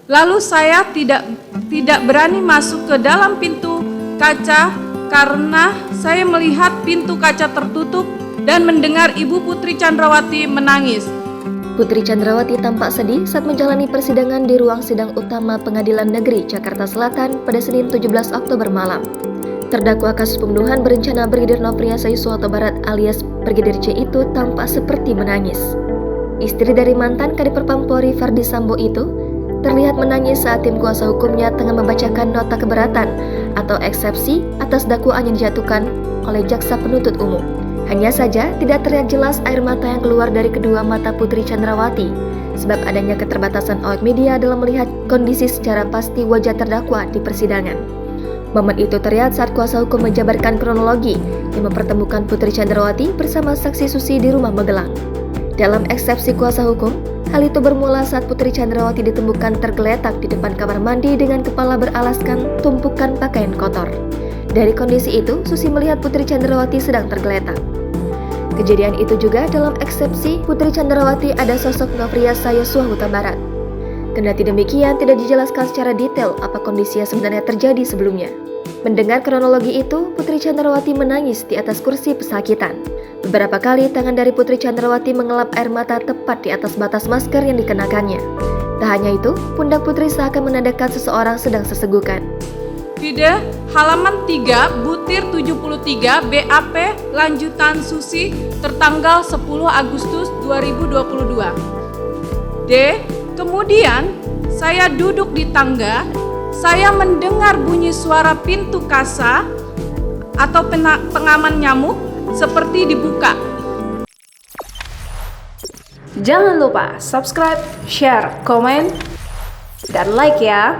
Lalu saya tidak berani masuk ke dalam pintu kaca karena saya melihat pintu kaca tertutup dan mendengar Ibu Putri Chandrawati menangis. Putri Chandrawati tampak sedih saat menjalani persidangan di ruang sidang utama Pengadilan Negeri Jakarta Selatan pada Senin 17 Oktober malam. Terdakwa kasus pembunuhan berencana Brigadir Nofriansah Yosua Huta Barat alias Brigadir J itu tampak seperti menangis. Istri dari mantan Kadif Propam Polri Verdi Sambo itu terlihat menangis saat tim kuasa hukumnya tengah membacakan nota keberatan atau eksepsi atas dakwaan yang dijatuhkan oleh jaksa penuntut umum. Hanya saja tidak terlihat jelas air mata yang keluar dari kedua mata Putri Chandrawati sebab adanya keterbatasan awak media dalam melihat kondisi secara pasti wajah terdakwa di persidangan. Momen itu terlihat saat kuasa hukum menjabarkan kronologi yang mempertemukan Putri Chandrawati bersama saksi Susi di rumah Magelang. Dalam eksepsi kuasa hukum, hal itu bermula saat Putri Chandrawati ditemukan tergeletak di depan kamar mandi dengan kepala beralaskan tumpukan pakaian kotor. Dari kondisi itu, Susi melihat Putri Chandrawati sedang tergeletak. Kejadian itu juga dalam eksepsi Putri Chandrawati ada sosok Nofriansah Yosua Huta Barat. Kendati demikian, tidak dijelaskan secara detail apa kondisi yang sebenarnya terjadi sebelumnya. Mendengar kronologi itu, Putri Chandrawati menangis di atas kursi pesakitan. Beberapa kali tangan dari Putri Chandrawati mengelap air mata tepat di atas batas masker yang dikenakannya. Tak hanya itu, pundak Putri seakan menandakan seseorang sedang sesegukan. Vide halaman 3 butir 73 BAP lanjutan Susi tertanggal 10 Agustus 2022. D. Kemudian saya duduk di tangga, saya mendengar bunyi suara pintu kasa atau pengaman nyamuk seperti dibuka. Jangan lupa subscribe, share, komen, dan like ya.